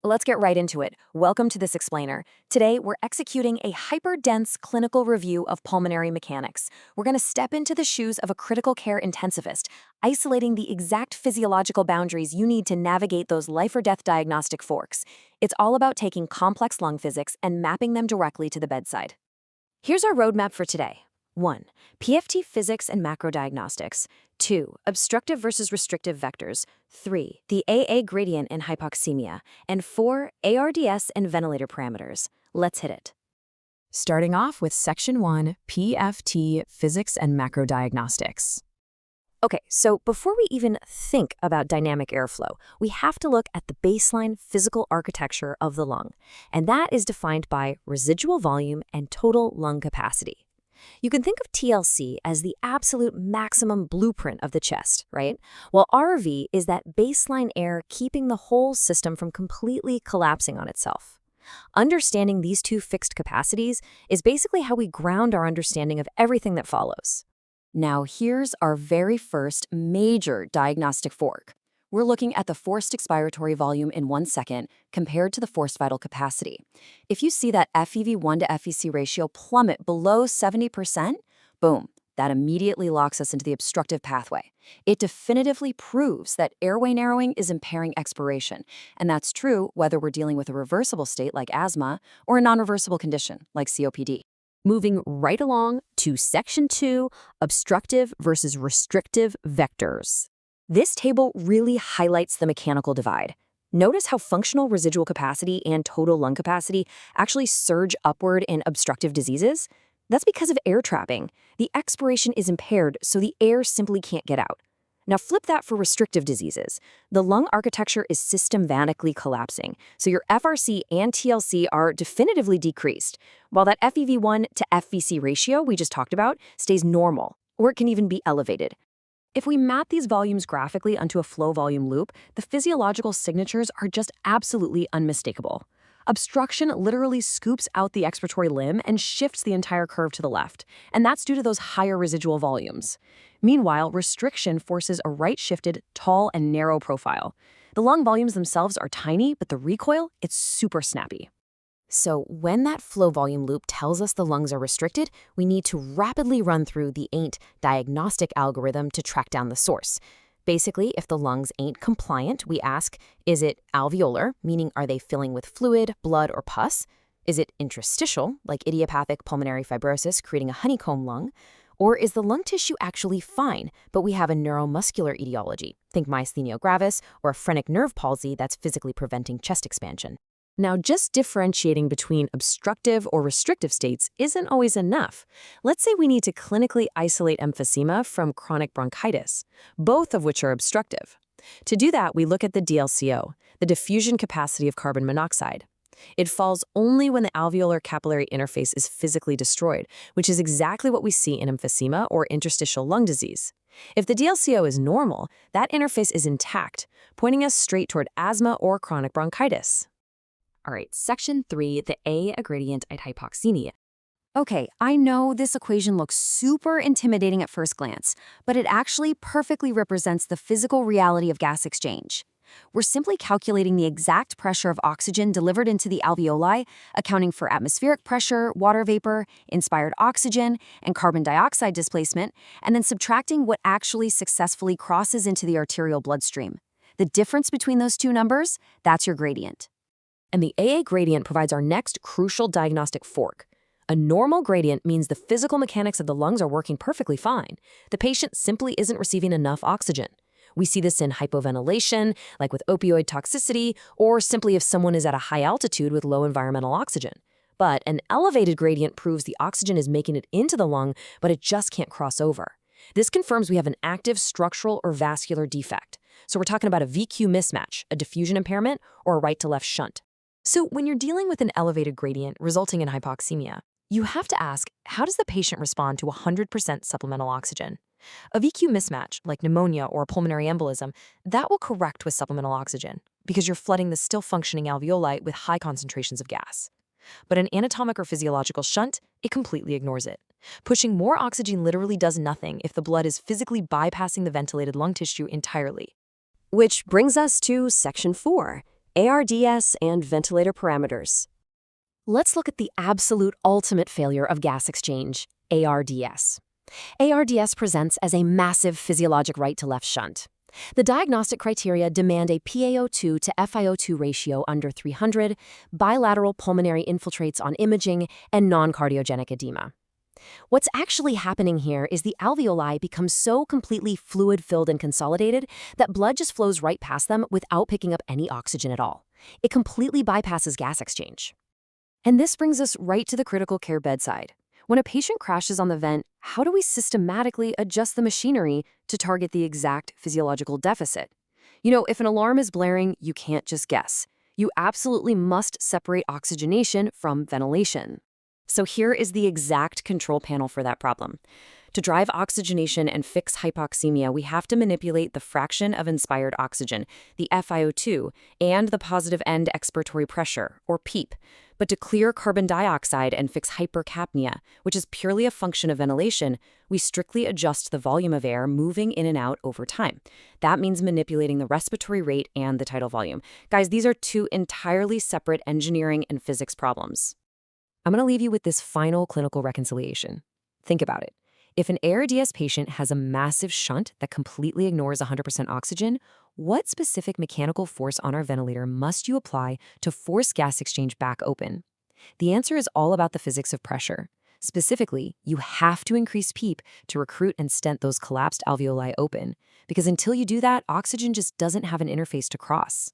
Let's get right into it. Welcome to this explainer. Today, we're executing a hyper-dense clinical review of pulmonary mechanics. We're going to step into the shoes of a critical care intensivist, isolating the exact physiological boundaries you need to navigate those life-or-death diagnostic forks. It's all about taking complex lung physics and mapping them directly to the bedside. Here's our roadmap for today. 1. PFT physics and macrodiagnostics. 2. Obstructive versus restrictive vectors. 3. The AA gradient in hypoxemia. And 4. ARDS and ventilator parameters. Let's hit it. Starting off with Section 1, PFT physics and macrodiagnostics. Okay, so before we even think about dynamic airflow, we have to look at the baseline physical architecture of the lung, and that is defined by residual volume and total lung capacity. You can think of TLC as the absolute maximum blueprint of the chest, right? While RV is that baseline air keeping the whole system from completely collapsing on itself. Understanding these two fixed capacities is basically how we ground our understanding of everything that follows. Now, here's our very first major diagnostic fork. We're looking at the forced expiratory volume in 1 second compared to the forced vital capacity. If you see that FEV1 to FVC ratio plummet below 70%, boom, that immediately locks us into the obstructive pathway. It definitively proves that airway narrowing is impairing expiration, and that's true whether we're dealing with a reversible state like asthma or a non-reversible condition like COPD. Moving right along to Section 2, obstructive versus restrictive vectors. This table really highlights the mechanical divide. Notice how functional residual capacity and total lung capacity actually surge upward in obstructive diseases? That's because of air trapping. The expiration is impaired, so the air simply can't get out. Now flip that for restrictive diseases. The lung architecture is systematically collapsing, so your FRC and TLC are definitively decreased, while that FEV1 to FVC ratio we just talked about stays normal, or it can even be elevated. If we map these volumes graphically onto a flow volume loop, the physiological signatures are just absolutely unmistakable. Obstruction literally scoops out the expiratory limb and shifts the entire curve to the left, and that's due to those higher residual volumes. Meanwhile, restriction forces a right-shifted, tall, and narrow profile. The lung volumes themselves are tiny, but the recoil, it's super snappy. So when that flow volume loop tells us the lungs are restricted, we need to rapidly run through the AINT diagnostic algorithm to track down the source. Basically, if the lungs ain't compliant, we ask, is it alveolar, meaning are they filling with fluid, blood, or pus? Is it interstitial, like idiopathic pulmonary fibrosis creating a honeycomb lung? Or is the lung tissue actually fine, but we have a neuromuscular etiology, think myasthenia gravis, or a phrenic nerve palsy that's physically preventing chest expansion? Now, just differentiating between obstructive or restrictive states isn't always enough. Let's say we need to clinically isolate emphysema from chronic bronchitis, both of which are obstructive. To do that, we look at the DLCO, the diffusion capacity of carbon monoxide. It falls only when the alveolar capillary interface is physically destroyed, which is exactly what we see in emphysema or interstitial lung disease. If the DLCO is normal, that interface is intact, pointing us straight toward asthma or chronic bronchitis. All right, Section 3, the AA gradient at hypoxemia. Okay, I know this equation looks super intimidating at first glance, but it actually perfectly represents the physical reality of gas exchange. We're simply calculating the exact pressure of oxygen delivered into the alveoli, accounting for atmospheric pressure, water vapor, inspired oxygen, and carbon dioxide displacement, and then subtracting what actually successfully crosses into the arterial bloodstream. The difference between those two numbers, that's your gradient. And the AA gradient provides our next crucial diagnostic fork. A normal gradient means the physical mechanics of the lungs are working perfectly fine. The patient simply isn't receiving enough oxygen. We see this in hypoventilation, like with opioid toxicity, or simply if someone is at a high altitude with low environmental oxygen. But an elevated gradient proves the oxygen is making it into the lung, but it just can't cross over. This confirms we have an active structural or vascular defect. So we're talking about a VQ mismatch, a diffusion impairment, or a right-to-left shunt. So when you're dealing with an elevated gradient resulting in hypoxemia, you have to ask, how does the patient respond to 100% supplemental oxygen? A VQ mismatch, like pneumonia or pulmonary embolism, that will correct with supplemental oxygen because you're flooding the still functioning alveoli with high concentrations of gas. But an anatomic or physiological shunt, it completely ignores it. Pushing more oxygen literally does nothing if the blood is physically bypassing the ventilated lung tissue entirely. Which brings us to Section 4, ARDS and ventilator parameters. Let's look at the absolute ultimate failure of gas exchange, ARDS. ARDS presents as a massive physiologic right-to-left shunt. The diagnostic criteria demand a PaO2 to FiO2 ratio under 300, bilateral pulmonary infiltrates on imaging, and non-cardiogenic edema. What's actually happening here is the alveoli become so completely fluid-filled and consolidated that blood just flows right past them without picking up any oxygen at all. It completely bypasses gas exchange. And this brings us right to the critical care bedside. When a patient crashes on the vent, how do we systematically adjust the machinery to target the exact physiological deficit? If an alarm is blaring, you can't just guess. You absolutely must separate oxygenation from ventilation. So here is the exact control panel for that problem. To drive oxygenation and fix hypoxemia, we have to manipulate the fraction of inspired oxygen, the FiO2, and the positive end expiratory pressure, or PEEP. But to clear carbon dioxide and fix hypercapnia, which is purely a function of ventilation, we strictly adjust the volume of air moving in and out over time. That means manipulating the respiratory rate and the tidal volume. Guys, these are two entirely separate engineering and physics problems. I'm going to leave you with this final clinical reconciliation. Think about it. If an ARDS patient has a massive shunt that completely ignores 100% oxygen, what specific mechanical force on our ventilator must you apply to force gas exchange back open? The answer is all about the physics of pressure. Specifically, you have to increase PEEP to recruit and stent those collapsed alveoli open, because until you do that, oxygen just doesn't have an interface to cross.